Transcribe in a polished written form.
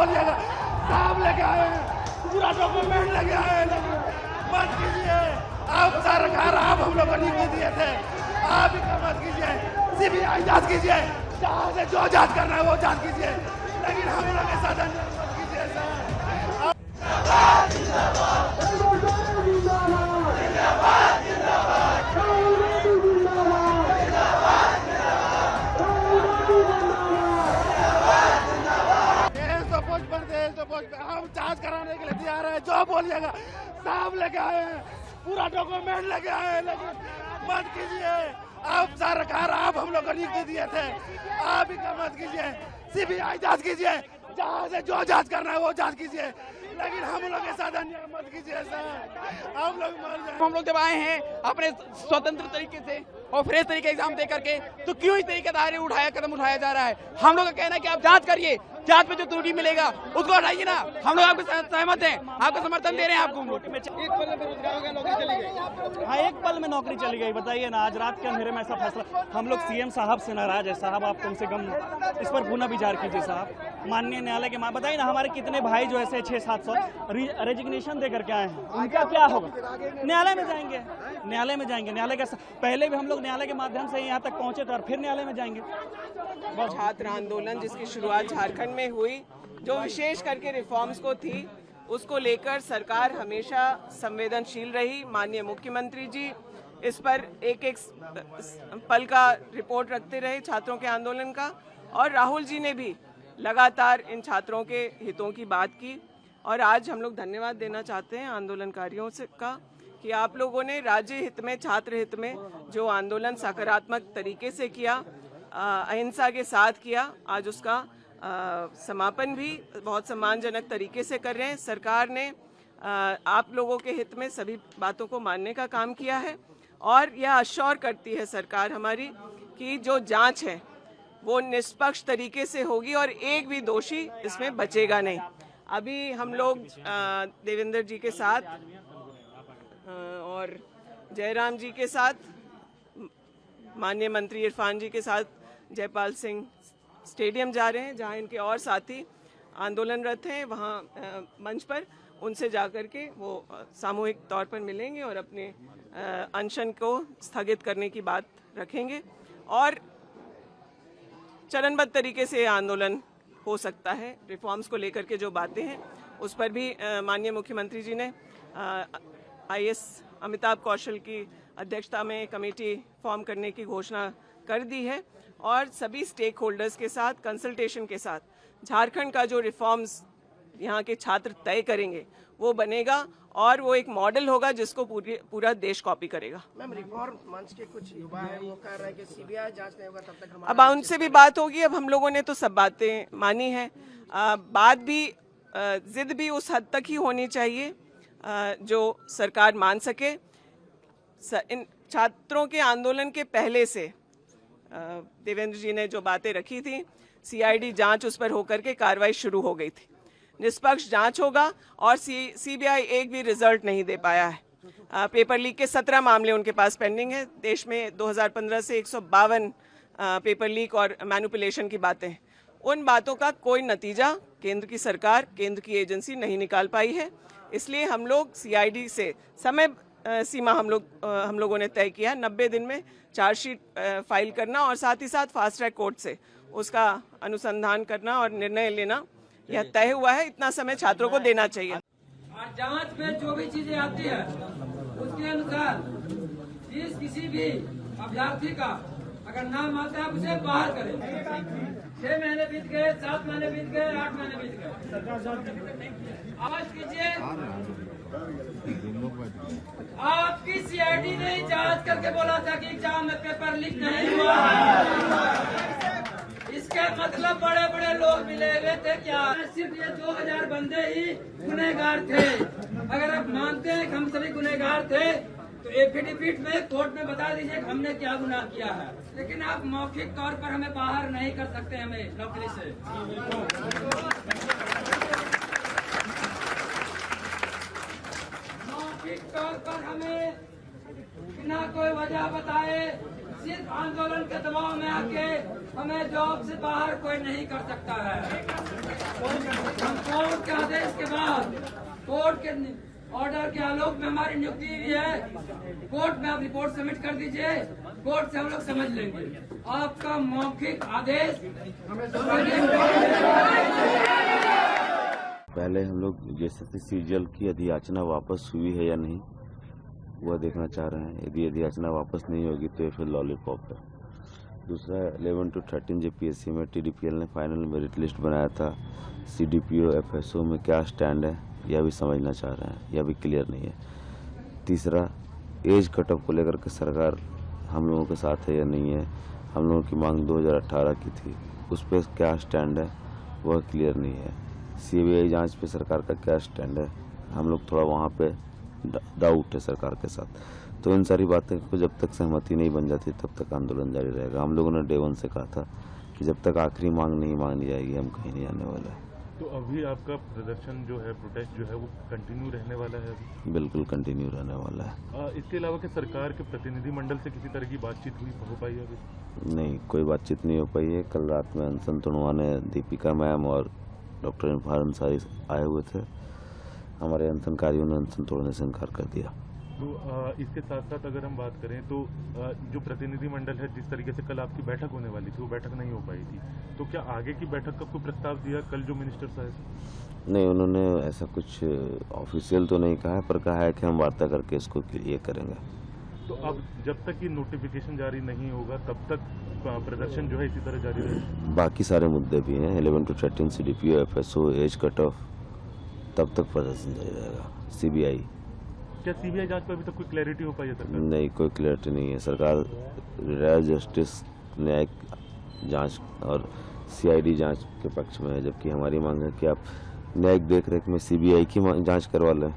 बोलिएगा, साहब लेके आए हैं, पूरा डॉक्यूमेंट लेके आए हैं, लेकिन मत कीजिए। आप सरकार, आप हम लोग को लिख दिए थे, आप ही मत कीजिए। सीबीआई जांच कीजिए, जहाँ से जो जांच करना है वो जांच कीजिए, लेकिन हम लोग के साथ अन्याय मत कीजिए सर। हम जांच कराने के लिए तैयार है, जो बोलिएगा। साहब लेके आए हैं, पूरा डॉक्यूमेंट लेके आए हैं, लेकिन मत कीजिए। आप सरकार, आप हम लोग को लिख दिए थे, आप ही का मत कीजिए। सीबीआई जांच कीजिए, जहाँ से जो जांच करना है वो जांच कीजिए, लेकिन हम लोग के साथ अन्याय मत कीजिए सर। हम लोग मर जाए। हम लोग जब आए हैं अपने स्वतंत्र तरीके से और फ्रेश तरीके एग्जाम दे करके, तो क्यों इस तरीके का कदम उठाया जा रहा है? हम लोग का कहना है कि आप जांच करिए, जांच में जो त्रुटि मिलेगा उसको हटाइए ना। हम लोग आपके साथ सहमत हैं, आपका समर्थन दे रहे हैं। आपको एक पल में बेरोजगारों की नौकरी चली गई। हाँ, एक पल में नौकरी चली गई। बताइए ना, आज रात के अंधेरे में ऐसा फैसला। हम लोग सीएम साहब से नाराज है। साहब, आप कम से कम इस पर पुनः विचार कीजिए साहब। माननीय न्यायालय के बताइए ना, हमारे कितने भाई जो ऐसे 600-700 रेजिग्नेशन दे करके आए हैं, उनका क्या होगा? न्यायालय में जाएंगे, न्यायालय में जाएंगे। न्यायालय का पहले भी हम लोग न्यायालय के माध्यम से यहाँ तक पहुंचे थे और फिर न्यायालय में जाएंगे। छात्र आंदोलन जिसकी शुरुआत झारखंड में हुई, जो विशेष करके रिफॉर्म्स को थी, उसको लेकर सरकार हमेशा संवेदनशील रही। माननीय मुख्यमंत्री जी इस पर एक एक पल का रिपोर्ट रखते रहे छात्रों के आंदोलन का, और राहुल जी ने भी लगातार इन छात्रों के हितों की बात की। और आज हम लोग धन्यवाद देना चाहते हैं आंदोलनकारियों से का कि आप लोगों ने राज्य हित में, छात्र हित में जो आंदोलन सकारात्मक तरीके से किया, अहिंसा के साथ किया, आज उसका समापन भी बहुत सम्मानजनक तरीके से कर रहे हैं। सरकार ने आप लोगों के हित में सभी बातों को मानने का काम किया है, और यह अश्योर करती है सरकार हमारी कि जो जांच है वो निष्पक्ष तरीके से होगी और एक भी दोषी इसमें बचेगा नहीं। अभी हम लोग देवेंद्र जी के साथ और जयराम जी के साथ, माननीय मंत्री इरफान जी के साथ जयपाल सिंह स्टेडियम जा रहे हैं, जहां इनके और साथी आंदोलनरत हैं। वहां मंच पर उनसे जाकर के वो सामूहिक तौर पर मिलेंगे और अपने अनशन को स्थगित करने की बात रखेंगे, और चरणबद्ध तरीके से आंदोलन हो सकता है। रिफॉर्म्स को लेकर के जो बातें हैं उस पर भी माननीय मुख्यमंत्री जी ने IAS अमिताभ कौशल की अध्यक्षता में कमेटी फॉर्म करने की घोषणा कर दी है, और सभी स्टेक होल्डर्स के साथ कंसल्टेशन के साथ झारखंड का जो रिफॉर्म्स यहाँ के छात्र तय करेंगे वो बनेगा, और वो एक मॉडल होगा जिसको पूरा देश कॉपी करेगा। मैम, रिफॉर्म मंच के कुछ युवा हैं, वो कह रहे हैं कि सीबीआई जांच नहीं होगा तब तक हम। अब उनसे भी बात होगी। अब हम लोगों ने तो सब बातें मानी हैं, बात भी जिद भी उस हद तक ही होनी चाहिए जो सरकार मान सके। इन छात्रों के आंदोलन के पहले से देवेंद्र जी ने जो बातें रखी थी, CID जांच उस पर होकर के कार्रवाई शुरू हो गई थी। निष्पक्ष जांच होगा, और CBI एक भी रिजल्ट नहीं दे पाया है। पेपर लीक के 17 मामले उनके पास पेंडिंग है। देश में 2015 से 152 पेपर लीक और मैनिपुलेशन की बातें हैं। उन बातों का कोई नतीजा केंद्र की सरकार, केंद्र की एजेंसी नहीं निकाल पाई है। इसलिए हम लोग CID से समय सीमा हम लोगों ने तय किया 90 दिन में चार्जशीट फाइल करना, और साथ ही साथ फास्ट ट्रैक कोर्ट से उसका अनुसंधान करना और निर्णय लेना, यह तय हुआ है। इतना समय छात्रों को देना चाहिए। और जांच में जो भी चीजें आती है उसके अनुसार किसी भी अभ्यर्थी का अगर नाम आता है उसे बाहर करें। 6 महीने बीत गए, 7 महीने बीत गए, 8 महीने बीत गए, आवाज कीजिए। आपकी CID ने जांच करके बोला था कि एग्जाम में पेपर लीक नहीं हुआ। इसके मतलब बड़े बड़े लोग मिले हुए थे क्या? सिर्फ ये 2000 बंदे ही गुनहगार थे। अगर आप मानते हैं कि हम सभी गुनहगार थे तो एफिडेविट में कोर्ट में बता दीजिए कि हमने क्या गुनाह किया है, लेकिन आप मौखिक तौर पर हमें बाहर नहीं कर सकते हमें नौकरी से। मौखिक तौर पर हमें बिना कोई वजह बताए सिर्फ आंदोलन के दबाव में आके हमें जॉब से बाहर कोई नहीं कर सकता है। हम कोर्ट के आदेश के बाद, कोर्ट के ऑर्डर के आलोक में हमारी नियुक्ति हुई है। कोर्ट में आप रिपोर्ट सबमिट कर दीजिए, कोर्ट से हम लोग समझ लेंगे। आपका मौखिक आदेश हमें पहले हम लोग जेएसएससी सीजीएल की अधियाचना वापस हुई है या नहीं वह देखना चाह रहे हैं। यदि अधियाचना वापस नहीं होगी तो ये फिर लॉलीपॉप है। दूसरा 11 to 13 जेपीएससी में टीडीपीएल ने फाइनल मेरिट लिस्ट बनाया था। सीडीपीओ एफएसओ में क्या स्टैंड है यह भी समझना चाह रहे हैं, यह भी क्लियर नहीं है। तीसरा एज कट ऑफ को लेकर के सरकार हम लोगों के साथ है या नहीं है। हम लोगों की मांग 2018 की थी, उस पर क्या स्टैंड है वह क्लियर नहीं है। सीबीआई जांच पे सरकार का क्या स्टैंड है, हम लोग थोड़ा वहाँ पे डाउट है सरकार के साथ। तो इन सारी बातें को जब तक सहमति नहीं बन जाती तब तक आंदोलन जारी रहेगा। हम लोगों ने डे 1 से कहा था कि जब तक आखिरी मांग नहीं मांगी जाएगी हम कहीं नहीं आने वाले। तो अभी आपका प्रदर्शन जो है, प्रोटेस्ट जो है वो कंटिन्यू रहने वाला है अभी? बिल्कुल कंटिन्यू रहने वाला है। इसके अलावा कि सरकार के प्रतिनिधि मंडल से किसी तरह की बातचीत हो पाई है अभी? नहीं, कोई बातचीत नहीं हो पाई है। कल रात में अनशन तुड़वाने दीपिका मैम और डॉक्टर इरफान अंसारी आए हुए थे। हमारे अनशनकारियों ने अनशन तोड़ने से इनकार कर दिया। तो इसके साथ साथ अगर हम बात करें तो जो प्रतिनिधि मंडल है, जिस तरीके से कल आपकी बैठक होने वाली थी वो बैठक नहीं हो पाई थी, तो क्या आगे की बैठक का कोई प्रस्ताव दिया कल जो मिनिस्टर साहब? नहीं, उन्होंने ऐसा कुछ ऑफिशियल तो नहीं कहा है, पर कहा है कि हम वार्ता करके इसको ये करेंगे। तो अब जब तक ये नोटिफिकेशन जारी नहीं होगा तब तक प्रदर्शन जो है इसी तरह जारी रहेगा? बाकी सारे मुद्दे भी हैं, 11 to 13 CDPO FSO as cut off, तब तक प्रदर्शन जारी रहेगा। सीबीआई, क्या सीबीआई जांच पर अभी तक कोई क्लैरिटी हो पाई है सरकार? नहीं, कोई क्लैरिटी नहीं है। सरकार रिटायर्ड जस्टिस न्यायिक जांच और सीआईडी जांच के पक्ष में है, जबकि हमारी मांग है कि आप न्यायिक देखरेख में सीबीआई की जांच करवा लें।